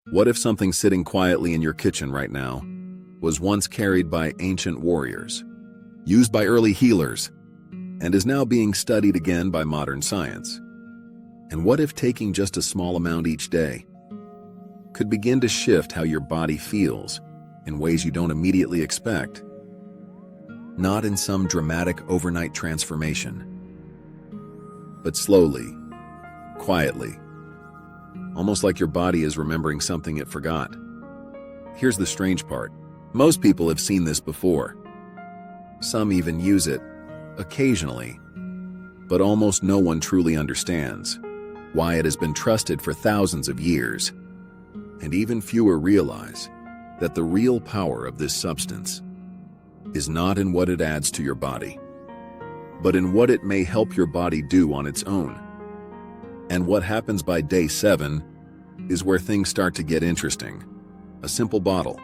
What if something sitting quietly in your kitchen right now was once carried by ancient warriors, used by early healers, and is now being studied again by modern science? And what if taking just a small amount each day could begin to shift how your body feels in ways you don't immediately expect? Not in some dramatic overnight transformation, but slowly, quietly, almost like your body is remembering something it forgot. Here's the strange part. Most people have seen this before. Some even use it occasionally, but almost no one truly understands why it has been trusted for thousands of years, and even fewer realize that the real power of this substance is not in what it adds to your body, but in what it may help your body do on its own. And what happens by day 7 is where things start to get interesting. A simple bottle,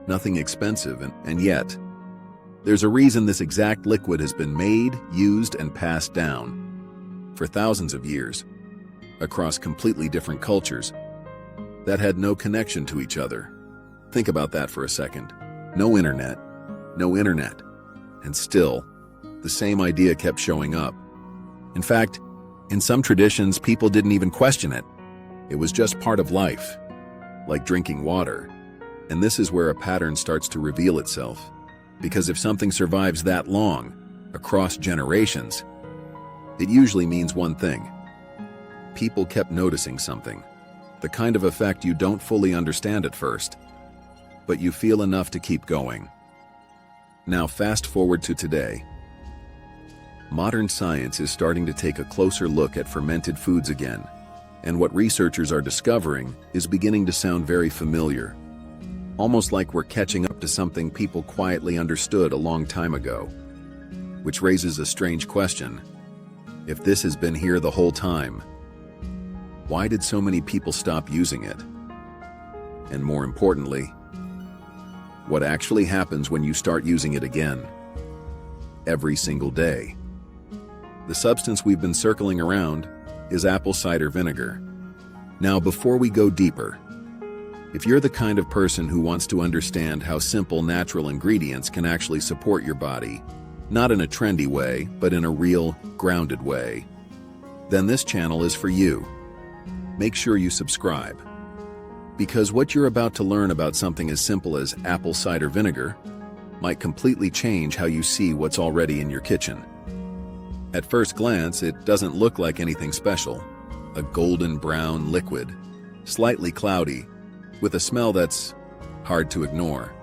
nothing expensive, and yet, there's a reason this exact liquid has been made, used, and passed down for thousands of years across completely different cultures that had no connection to each other. Think about that for a second. No internet, and still, the same idea kept showing up. In fact, in some traditions, people didn't even question it. It was just part of life, like drinking water. And this is where a pattern starts to reveal itself. Because if something survives that long, across generations, it usually means one thing. People kept noticing something. The kind of effect you don't fully understand at first, but you feel enough to keep going. Now fast forward to today. Modern science is starting to take a closer look at fermented foods again, and what researchers are discovering is beginning to sound very familiar, almost like we're catching up to something people quietly understood a long time ago. Which raises a strange question. If this has been here the whole time, why did so many people stop using it? And more importantly, what actually happens when you start using it again? Every single day. The substance we've been circling around is apple cider vinegar. Now, before we go deeper, if you're the kind of person who wants to understand how simple natural ingredients can actually support your body, not in a trendy way, but in a real, grounded way, then this channel is for you. Make sure you subscribe, because what you're about to learn about something as simple as apple cider vinegar might completely change how you see what's already in your kitchen. At first glance, it doesn't look like anything special. A golden brown liquid, slightly cloudy, with a smell that's hard to ignore.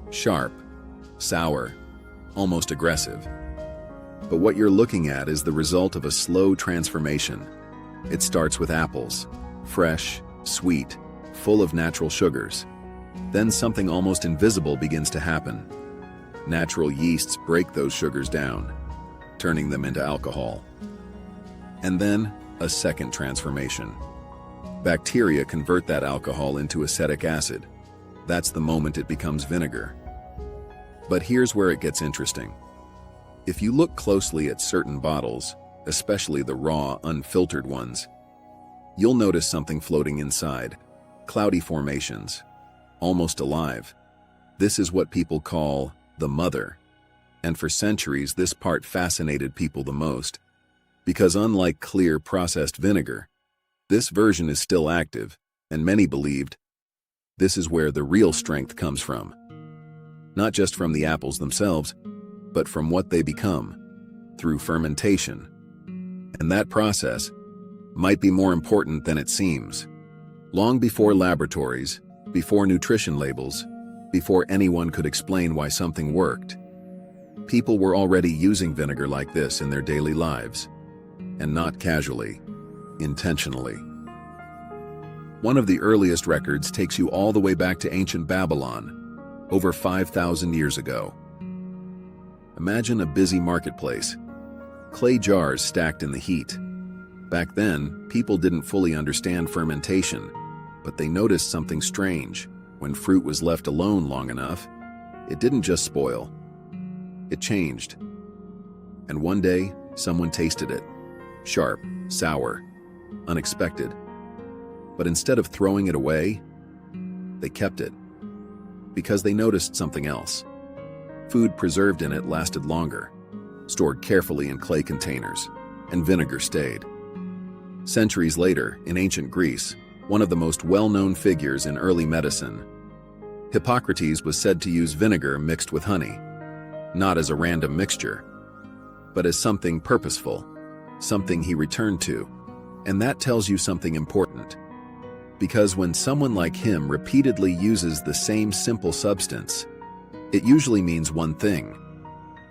Sharp, sour, almost aggressive. But what you're looking at is the result of a slow transformation. It starts with apples, fresh, sweet, full of natural sugars. Then something almost invisible begins to happen. Natural yeasts break those sugars down, turning them into alcohol. And then, a second transformation. Bacteria convert that alcohol into acetic acid. That's the moment it becomes vinegar. But here's where it gets interesting. If you look closely at certain bottles, especially the raw, unfiltered ones, you'll notice something floating inside. Cloudy formations, almost alive. This is what people call the mother. And for centuries, this part fascinated people the most, because unlike clear processed vinegar, this version is still active, and many believed this is where the real strength comes from. Not just from the apples themselves, but from what they become, through fermentation. And that process might be more important than it seems. Long before laboratories, before nutrition labels, before anyone could explain why something worked, people were already using vinegar like this in their daily lives, and not casually, intentionally. One of the earliest records takes you all the way back to ancient Babylon, over 5,000 years ago. Imagine a busy marketplace, clay jars stacked in the heat. Back then, people didn't fully understand fermentation, but they noticed something strange. When fruit was left alone long enough, it didn't just spoil. It changed. And one day, someone tasted it. Sharp, sour, unexpected. But instead of throwing it away, they kept it. Because they noticed something else. Food preserved in it lasted longer, stored carefully in clay containers, and vinegar stayed. Centuries later, in ancient Greece, one of the most well-known figures in early medicine, Hippocrates was said to use vinegar mixed with honey, not as a random mixture, but as something purposeful, something he returned to. And that tells you something important. Because when someone like him repeatedly uses the same simple substance, it usually means one thing.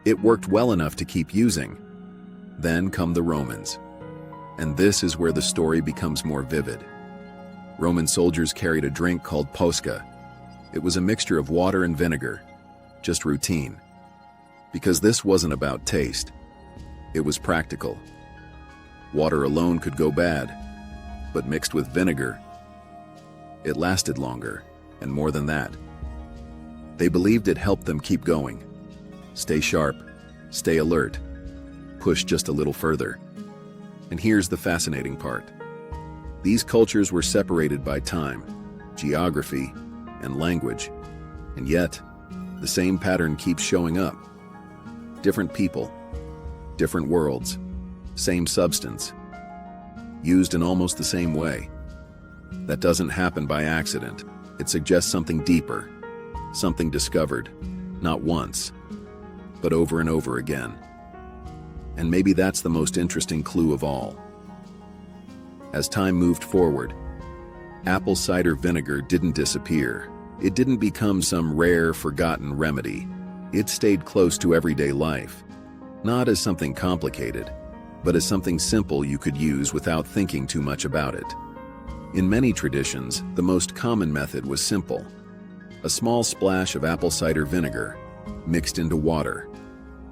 It worked well enough to keep using. Then come the Romans. And this is where the story becomes more vivid. Roman soldiers carried a drink called posca. It was a mixture of water and vinegar, just routine. Because this wasn't about taste. It was practical. Water alone could go bad, but mixed with vinegar, it lasted longer, and more than that. They believed it helped them keep going. Stay sharp, stay alert, push just a little further. And here's the fascinating part. These cultures were separated by time, geography, and language, and yet, the same pattern keeps showing up. Different people, different worlds, same substance, used in almost the same way. That doesn't happen by accident. It suggests something deeper, something discovered, not once, but over and over again. And maybe that's the most interesting clue of all. As time moved forward, apple cider vinegar didn't disappear. It didn't become some rare, forgotten remedy. It stayed close to everyday life, not as something complicated, but as something simple you could use without thinking too much about it. In many traditions, the most common method was simple. A small splash of apple cider vinegar mixed into water,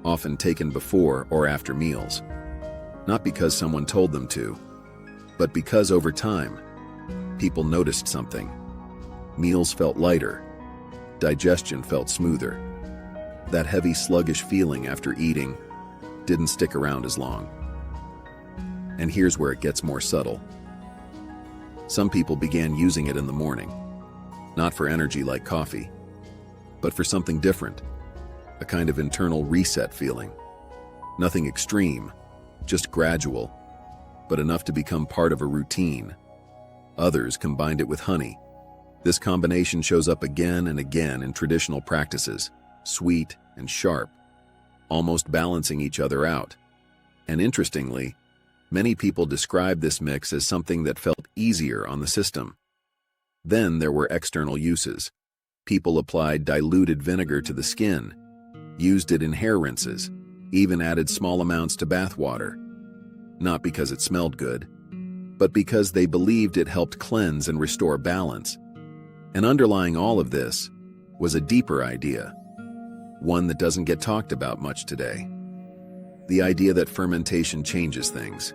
often taken before or after meals. Not because someone told them to, but because over time, people noticed something. Meals felt lighter, digestion felt smoother. That heavy, sluggish feeling after eating didn't stick around as long. And here's where it gets more subtle. Some people began using it in the morning, not for energy like coffee, but for something different, a kind of internal reset feeling. Nothing extreme, just gradual, but enough to become part of a routine. Others combined it with honey. This combination shows up again and again in traditional practices, sweet and sharp, almost balancing each other out. And interestingly, many people describe this mix as something that felt easier on the system. Then there were external uses. People applied diluted vinegar to the skin, used it in hair rinses, even added small amounts to bath water. Not because it smelled good, but because they believed it helped cleanse and restore balance. And underlying all of this was a deeper idea, one that doesn't get talked about much today. The idea that fermentation changes things.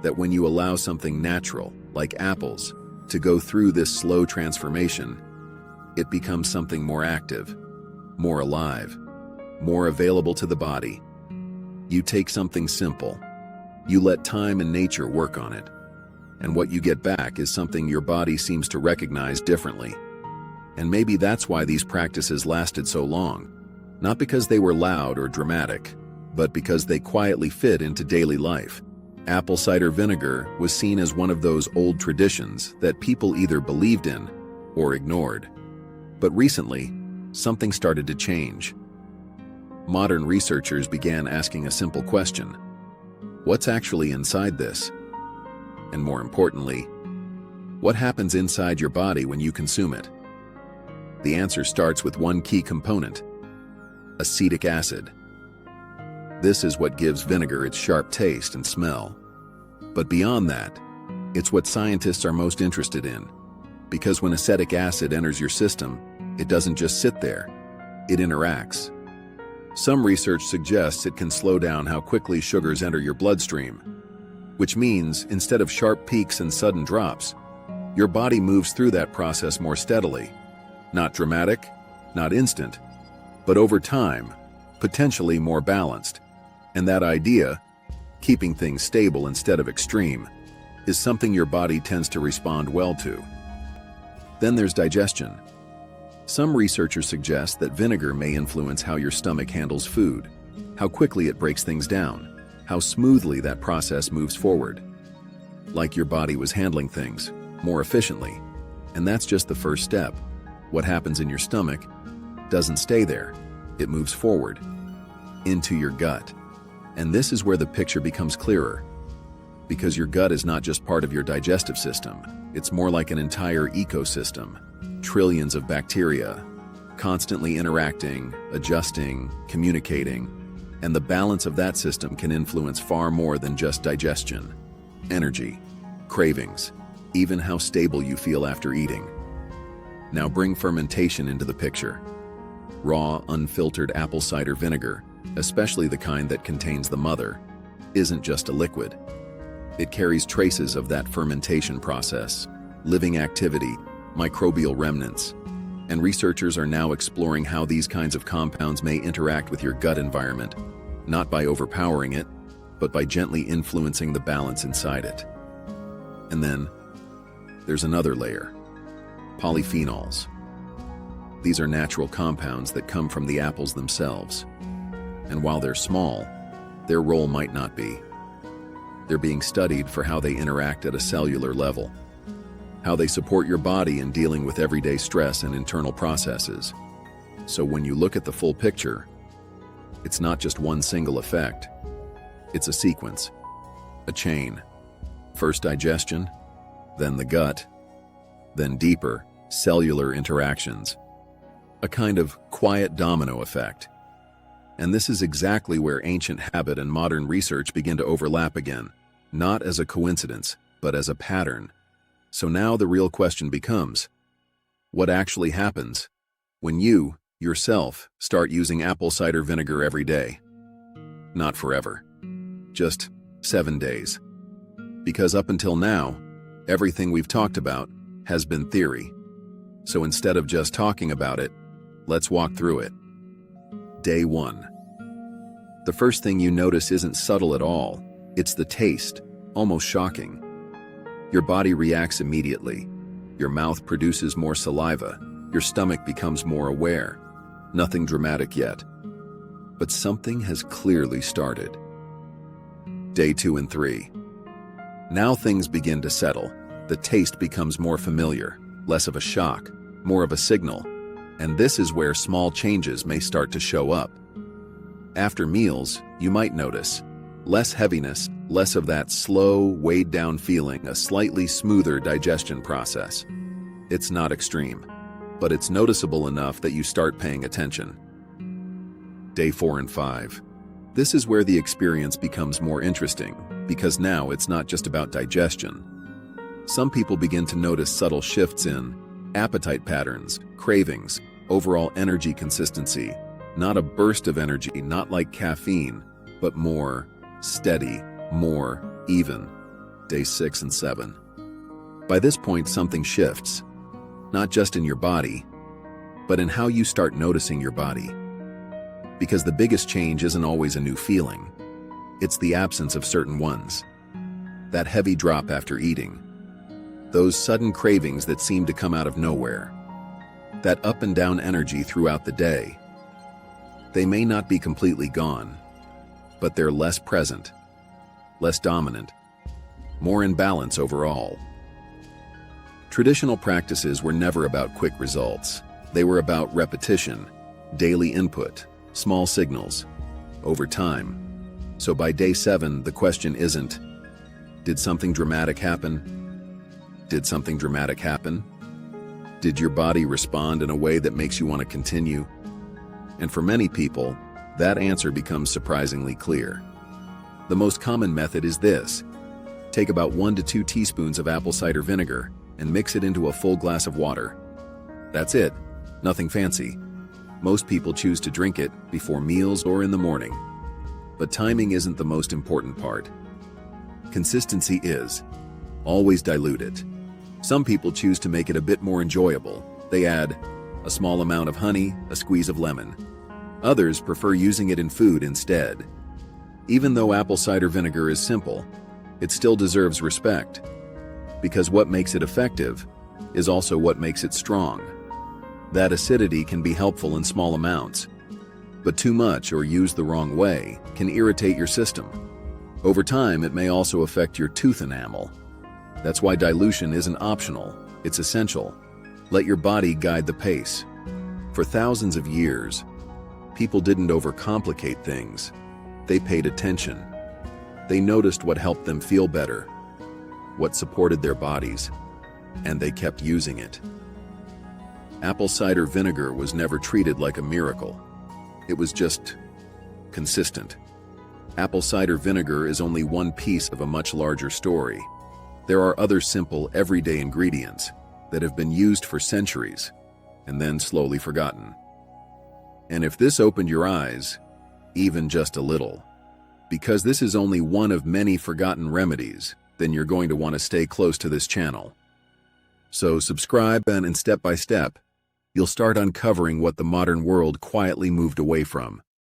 That when you allow something natural, like apples, to go through this slow transformation, it becomes something more active, more alive, more available to the body. You take something simple, you let time and nature work on it, and what you get back is something your body seems to recognize differently. And maybe that's why these practices lasted so long, not because they were loud or dramatic, but because they quietly fit into daily life. Apple cider vinegar was seen as one of those old traditions that people either believed in or ignored. But recently, something started to change. Modern researchers began asking a simple question: what's actually inside this? And more importantly, what happens inside your body when you consume it? The answer starts with one key component: acetic acid. This is what gives vinegar its sharp taste and smell. But beyond that, it's what scientists are most interested in. Because when acetic acid enters your system, it doesn't just sit there, it interacts. Some research suggests it can slow down how quickly sugars enter your bloodstream, which means instead of sharp peaks and sudden drops, your body moves through that process more steadily. Not dramatic, not instant, but over time, potentially more balanced. And that idea, keeping things stable instead of extreme, is something your body tends to respond well to. Then there's digestion. Some researchers suggest that vinegar may influence how your stomach handles food, how quickly it breaks things down, how smoothly that process moves forward. Like your body was handling things more efficiently. And that's just the first step. What happens in your stomach doesn't stay there. It moves forward into your gut. And this is where the picture becomes clearer. Because your gut is not just part of your digestive system. It's more like an entire ecosystem. Trillions of bacteria, constantly interacting, adjusting, communicating. And the balance of that system can influence far more than just digestion. Energy, cravings, even how stable you feel after eating. Now bring fermentation into the picture. Raw, unfiltered apple cider vinegar, especially the kind that contains the mother, isn't just a liquid. It carries traces of that fermentation process, living activity, microbial remnants, and researchers are now exploring how these kinds of compounds may interact with your gut environment, not by overpowering it, but by gently influencing the balance inside it. And then, there's another layer. Polyphenols. These are natural compounds that come from the apples themselves. And while they're small, their role might not be. They're being studied for how they interact at a cellular level, how they support your body in dealing with everyday stress and internal processes. So when you look at the full picture, it's not just one single effect. It's a sequence, a chain. First digestion, then the gut, then deeper, cellular interactions. A kind of quiet domino effect. And this is exactly where ancient habit and modern research begin to overlap again, not as a coincidence, but as a pattern. So now the real question becomes, what actually happens when you, yourself, start using apple cider vinegar every day? Not forever. Just 7 days. Because up until now, everything we've talked about has been theory. So instead of just talking about it, let's walk through it. Day 1. The first thing you notice isn't subtle at all. It's the taste, almost shocking. Your body reacts immediately. Your mouth produces more saliva. Your stomach becomes more aware. Nothing dramatic yet. But something has clearly started. Day 2 and 3. Now things begin to settle. The taste becomes more familiar, less of a shock, more of a signal. And this is where small changes may start to show up. After meals, you might notice less heaviness, less of that slow, weighed-down feeling, a slightly smoother digestion process. It's not extreme, but it's noticeable enough that you start paying attention. Day 4 and 5. This is where the experience becomes more interesting, because now it's not just about digestion. Some people begin to notice subtle shifts in appetite patterns, cravings, overall energy consistency. Not a burst of energy, not like caffeine, but more steady, more even. Day 6 and 7. By this point, something shifts, not just in your body, but in how you start noticing your body. Because the biggest change isn't always a new feeling. It's the absence of certain ones. That heavy drop after eating. Those sudden cravings that seem to come out of nowhere. That up and down energy throughout the day. They may not be completely gone, but they're less present, less dominant, more in balance overall. Traditional practices were never about quick results. They were about repetition, daily input, small signals, over time. So by day 7, the question isn't, did something dramatic happen? Did something dramatic happen? Did your body respond in a way that makes you want to continue? And for many people, that answer becomes surprisingly clear. The most common method is this. Take about 1 to 2 teaspoons of apple cider vinegar and mix it into a full glass of water. That's it, nothing fancy. Most people choose to drink it before meals or in the morning. But timing isn't the most important part. Consistency is. Always dilute it. Some people choose to make it a bit more enjoyable. They add a small amount of honey, a squeeze of lemon. Others prefer using it in food instead. Even though apple cider vinegar is simple, it still deserves respect. because what makes it effective is also what makes it strong. That acidity can be helpful in small amounts, but too much or used the wrong way can irritate your system. Over time, it may also affect your tooth enamel. That's why dilution isn't optional, it's essential. Let your body guide the pace. For thousands of years, people didn't overcomplicate things. They paid attention. They noticed what helped them feel better, what supported their bodies, and they kept using it. Apple cider vinegar was never treated like a miracle. It was just consistent. Apple cider vinegar is only one piece of a much larger story. There are other simple, everyday ingredients that have been used for centuries and then slowly forgotten. And if this opened your eyes, even just a little, because this is only one of many forgotten remedies, then you're going to want to stay close to this channel. So subscribe, and step by step, you'll start uncovering what the modern world quietly moved away from.